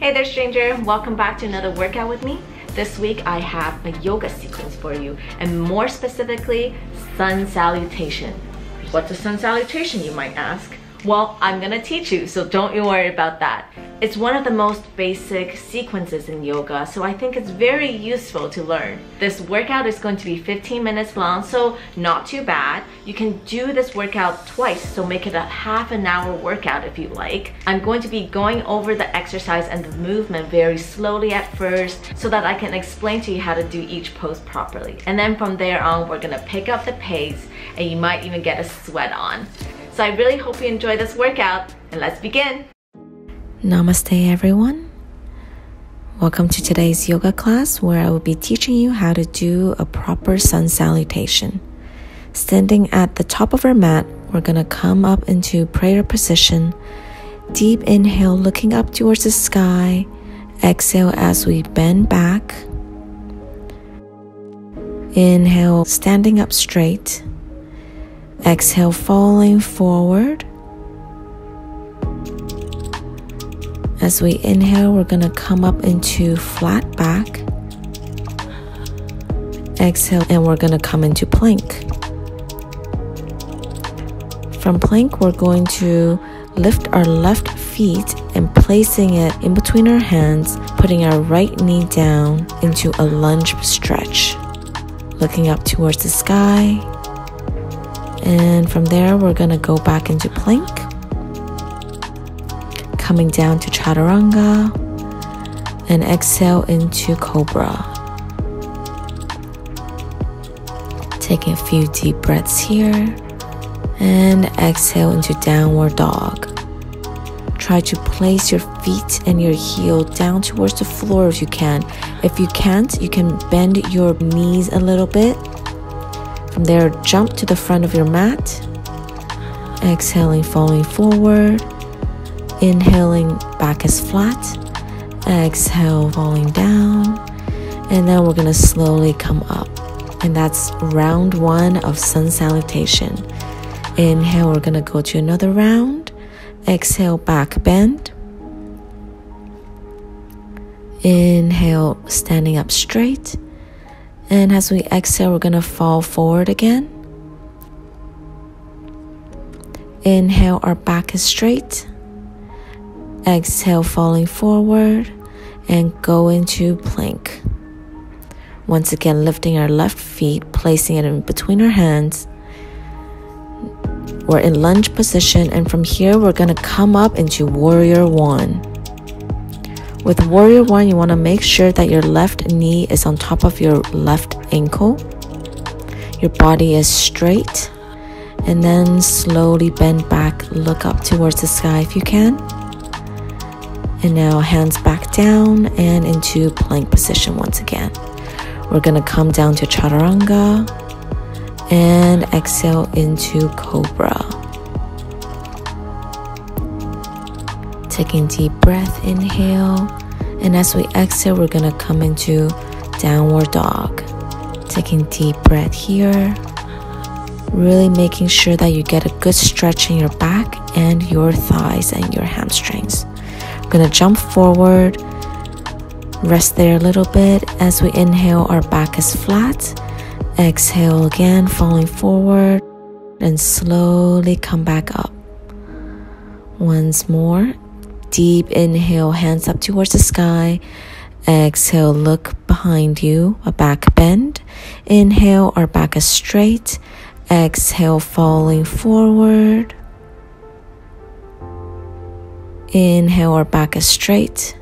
Hey there stranger, welcome back to another workout with me. This week I have a yoga sequence for you, and more specifically, sun salutation. What's a sun salutation, you might ask? Well, I'm gonna teach you, so don't you worry about that. It's one of the most basic sequences in yoga, so I think it's very useful to learn. This workout is going to be 15 minutes long, so not too bad. You can do this workout twice, so make it a half an hour workout if you like. I'm going to be going over the exercise and the movement very slowly at first so that I can explain to you how to do each pose properly. And then from there on, we're gonna pick up the pace and you might even get a sweat on. So I really hope you enjoy this workout, and let's begin. Namaste everyone. Welcome to today's yoga class where I will be teaching you how to do a proper sun salutation. Standing at the top of our mat, we're going to come up into prayer position. Deep inhale, looking up towards the sky. Exhale as we bend back. Inhale, standing up straight. Exhale, falling forward. As we inhale, we're going to come up into flat back. Exhale, and we're going to come into plank. From plank, we're going to lift our left feet and placing it in between our hands, putting our right knee down into a lunge stretch. Looking up towards the sky. And from there, we're going to go back into plank. Coming down to chaturanga. And exhale into cobra. Taking a few deep breaths here. And exhale into downward dog. Try to place your feet and your heel down towards the floor if you can. If you can't, you can bend your knees a little bit. From there, jump to the front of your mat. Exhaling, falling forward. Inhaling, back is flat. Exhale, falling down. And then we're going to slowly come up. And that's round one of sun salutation. Inhale, we're going to go to another round. Exhale, back bend. Inhale, standing up straight. And as we exhale, we're going to fall forward again. Inhale, our back is straight. Exhale, falling forward. And go into plank. Once again, lifting our left feet, placing it in between our hands. We're in lunge position, and from here, we're going to come up into warrior one. With warrior one, you want to make sure that your left knee is on top of your left ankle. Your body is straight. And then slowly bend back, look up towards the sky if you can. And now hands back down and into plank position once again. We're going to come down to chaturanga and exhale into cobra. Taking deep breath, inhale, and as we exhale, we're going to come into downward dog. Taking deep breath here, really making sure that you get a good stretch in your back and your thighs and your hamstrings. We're going to jump forward, rest there a little bit. As we inhale, our back is flat. Exhale again, falling forward, and slowly come back up. Once more. Deep inhale, hands up towards the sky. Exhale, look behind you, a back bend. Inhale, our back is straight. Exhale, falling forward. Inhale, our back is straight.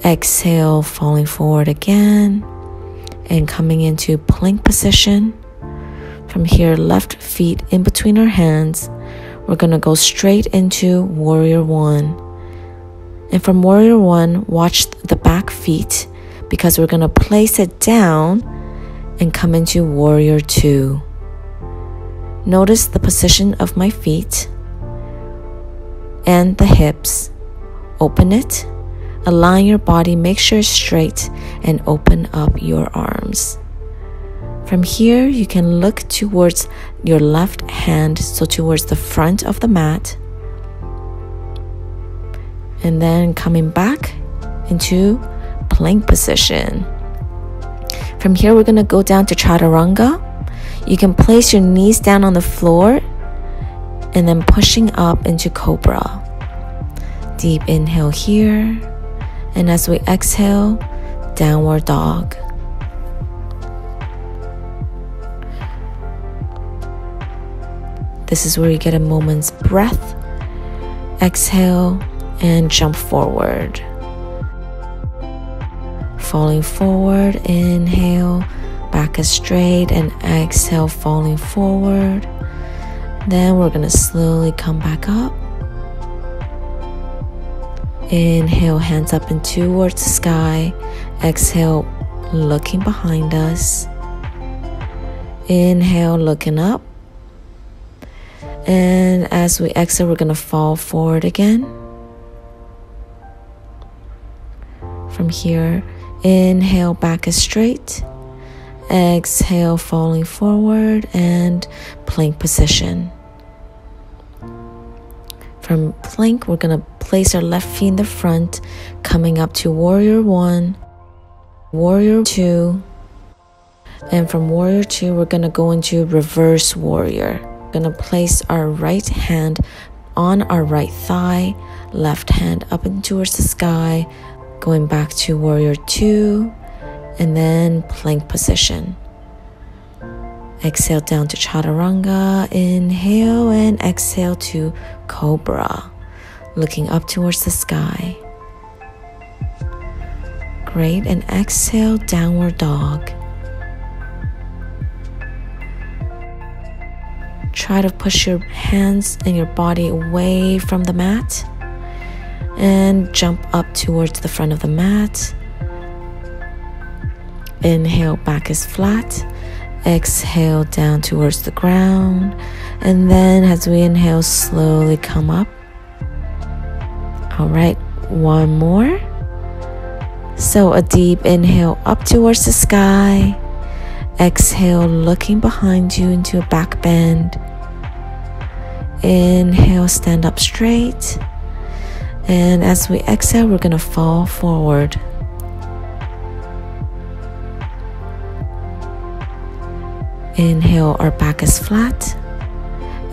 Exhale, falling forward again. And coming into plank position. From here, left feet in between our hands. We're going to go straight into warrior one. And from warrior one, watch the back feet because we're going to place it down and come into warrior two. Notice the position of my feet and the hips. Open it, align your body, make sure it's straight, and open up your arms. From here, you can look towards your left hand, so towards the front of the mat. And then coming back into plank position. From here, we're going to go down to chaturanga. You can place your knees down on the floor and then pushing up into cobra. Deep inhale here, and as we exhale, downward dog. This is where you get a moment's breath. Exhale and jump forward. Falling forward, inhale, back is straight, and exhale, falling forward. Then we're going to slowly come back up. Inhale, hands up and towards the sky. Exhale, looking behind us. Inhale, looking up. And as we exhale, we're going to fall forward again. From here, inhale, back is straight. Exhale, falling forward and plank position. From plank, we're going to place our left feet in the front, coming up to warrior 1, warrior 2, and from warrior 2, we're going to go into reverse warrior. We're going to place our right hand on our right thigh, left hand up and towards the sky, going back to warrior 2, and then plank position. Exhale down to chaturanga, inhale and exhale to cobra, looking up towards the sky. Great, and exhale, downward dog. Try to push your hands and your body away from the mat and jump up towards the front of the mat. Inhale, back is flat. Exhale, down towards the ground. And then as we inhale, slowly come up. All right, one more. So a deep inhale up towards the sky. Exhale, looking behind you into a back bend. Inhale, stand up straight. And as we exhale, we're going to fall forward. Inhale, our back is flat.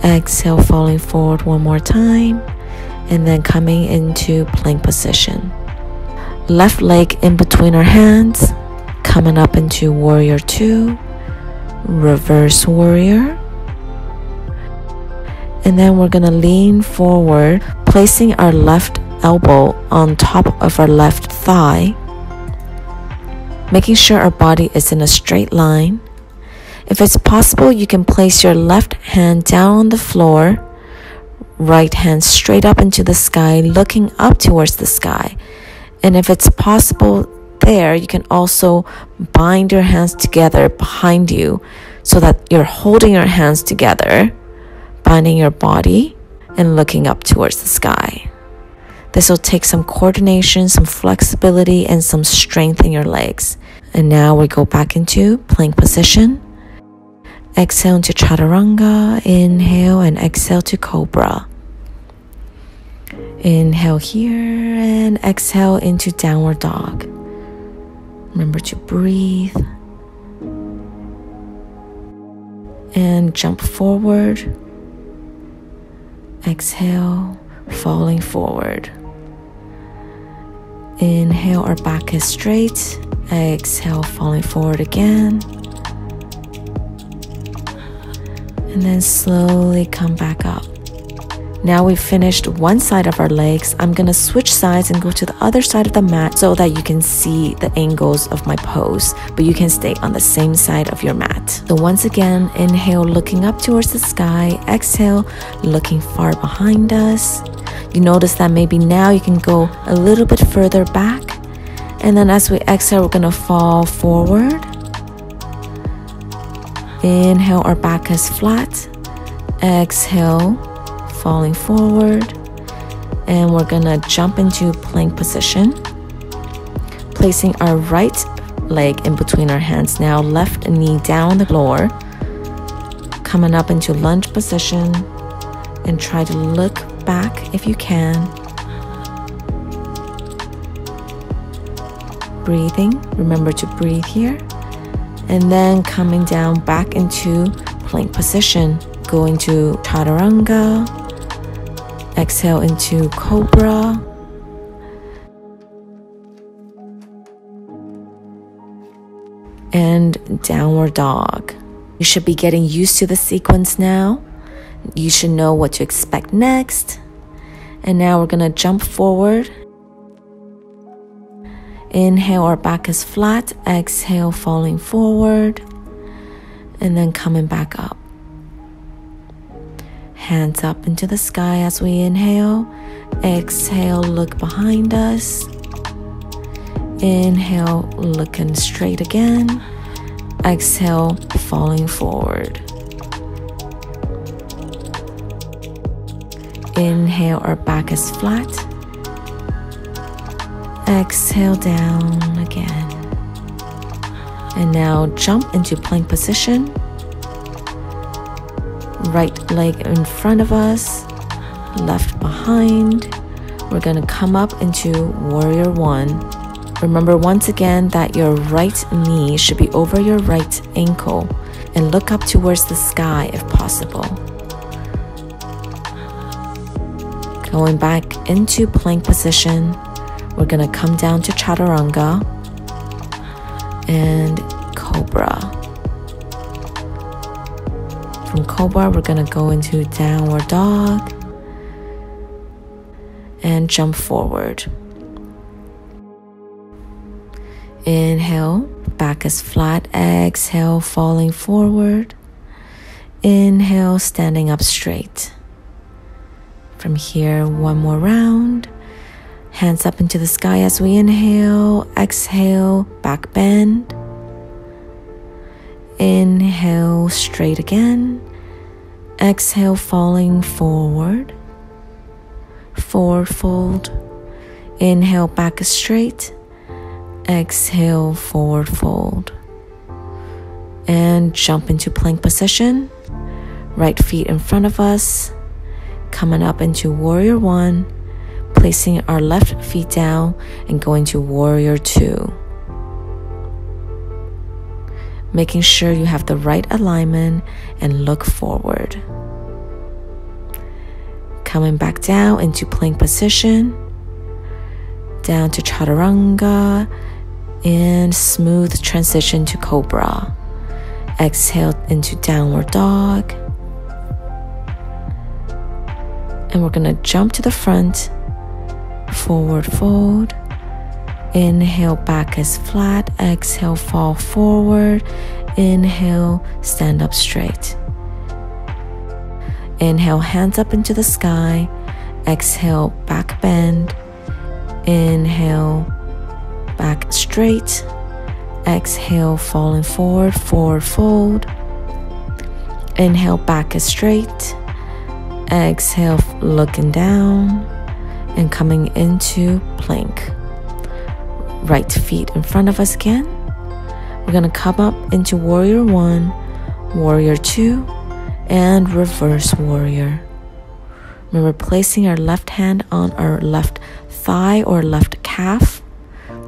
Exhale, falling forward one more time. And then coming into plank position. Left leg in between our hands. Coming up into warrior 2. Reverse warrior. And then we're going to lean forward, placing our left elbow on top of our left thigh. Making sure our body is in a straight line. If it's possible, you can place your left hand down on the floor, right hand straight up into the sky, looking up towards the sky. And if it's possible there, you can also bind your hands together behind you so that you're holding your hands together, binding your body and looking up towards the sky. This will take some coordination, some flexibility, and some strength in your legs. And now we go back into plank position. Exhale into chaturanga, inhale and exhale to cobra. Inhale here and exhale into downward dog. Remember to breathe. And jump forward. Exhale, falling forward. Inhale, our back is straight. Exhale, falling forward again. And then slowly come back up. Now we've finished one side of our legs. I'm going to switch sides and go to the other side of the mat so that you can see the angles of my pose, but you can stay on the same side of your mat. So once again, inhale, looking up towards the sky. Exhale, looking far behind us. You notice that maybe now you can go a little bit further back. And then as we exhale, we're going to fall forward. Inhale, our back is flat. Exhale, falling forward. And we're gonna jump into plank position. Placing our right leg in between our hands now, left knee down on the floor. Coming up into lunge position. And try to look back if you can. breathing. Remember to breathe here. And then coming down back into plank position. Going to chaturanga. Exhale into cobra. And downward dog. You should be getting used to the sequence now. You should know what to expect next. And now we're going to jump forward. Inhale, our back is flat. Exhale, falling forward. And then coming back up. Hands up into the sky as we inhale. Exhale, look behind us. Inhale, looking straight again. Exhale, falling forward. Inhale, our back is flat. Exhale, down again. And now jump into plank position. Right leg in front of us, left behind. We're gonna come up into warrior one. Remember once again that your right knee should be over your right ankle and look up towards the sky if possible. Going back into plank position, we're gonna come down to chaturanga and cobra. From cobra, we're gonna go into downward dog and jump forward. Inhale, back is flat. Exhale, falling forward. Inhale, standing up straight. From here, one more round. Hands up into the sky as we inhale. Exhale, back bend. Inhale, straight again. Exhale, falling forward. Forward fold. Inhale, back is straight. Exhale, forward fold. And jump into plank position. Right feet in front of us. Coming up into warrior one. Placing our left feet down and going to warrior two. Making sure you have the right alignment and look forward. Coming back down into plank position. Down to chaturanga. And smooth transition to cobra. Exhale into downward dog. And we're going to jump to the front. Forward fold. Inhale, back is flat. Exhale, fall forward. Inhale, stand up straight. Inhale, hands up into the sky. Exhale, back bend. Inhale, back straight. Exhale, falling forward, forward fold. Inhale, back is straight. Exhale, looking down and coming into plank. Right feet in front of us again. We're going to come up into warrior one, warrior two, and reverse warrior. Remember placing our left hand on our left thigh or left calf,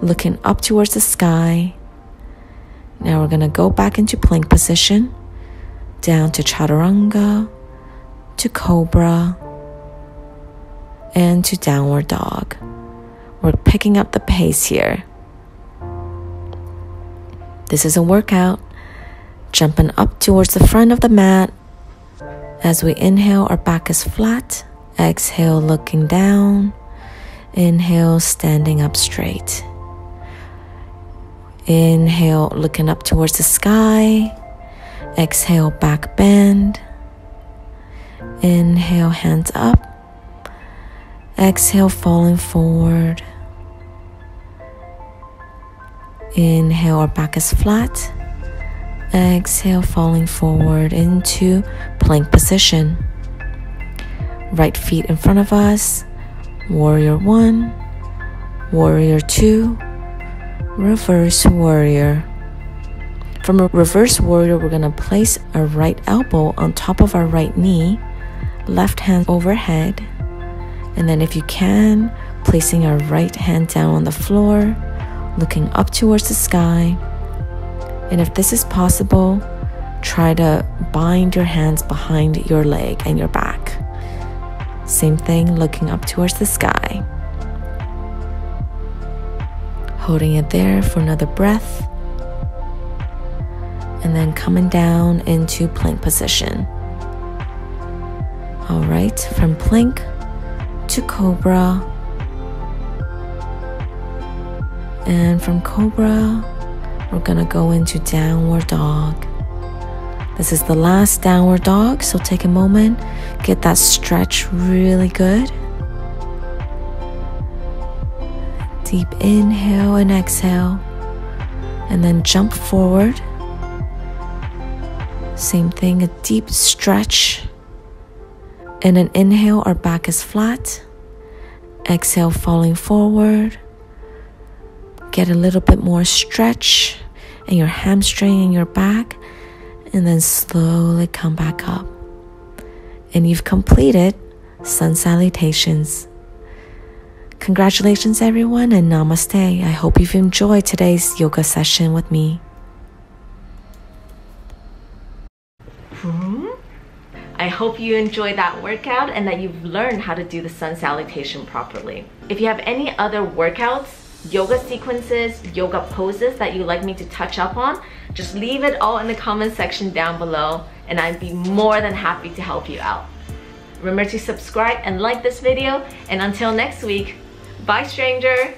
looking up towards the sky. Now we're going to go back into plank position, down to chaturanga, to cobra, and to downward dog. We're picking up the pace here. This is a workout. Jumping up towards the front of the mat. As we inhale, our back is flat. Exhale, looking down. Inhale, standing up straight. Inhale, looking up towards the sky. Exhale, back bend. Inhale, hands up. Exhale, falling forward. Inhale, our back is flat. Exhale, falling forward into plank position. Right feet in front of us. Warrior one, warrior two, reverse warrior. From a reverse warrior, we're going to place our right elbow on top of our right knee, left hand overhead, and then if you can, placing our right hand down on the floor looking up towards the sky. And if this is possible, try to bind your hands behind your leg and your back. Same thing, looking up towards the sky. Holding it there for another breath. And then coming down into plank position. All right, from plank to cobra. And from cobra, we're gonna go into downward dog. This is the last downward dog, so take a moment, get that stretch really good. Deep inhale and exhale, and then jump forward. Same thing, a deep stretch. And an inhale, our back is flat. Exhale, falling forward. Get a little bit more stretch in your hamstring and your back, and then slowly come back up. And you've completed sun salutations. Congratulations everyone, and namaste. I hope you've enjoyed today's yoga session with me. I hope you enjoyed that workout and that you've learned how to do the sun salutation properly. If you have any other workouts, yoga sequences, yoga poses that you'd like me to touch up on, just leave it all in the comment section down below and I'd be more than happy to help you out. Remember to subscribe and like this video, and until next week, bye stranger!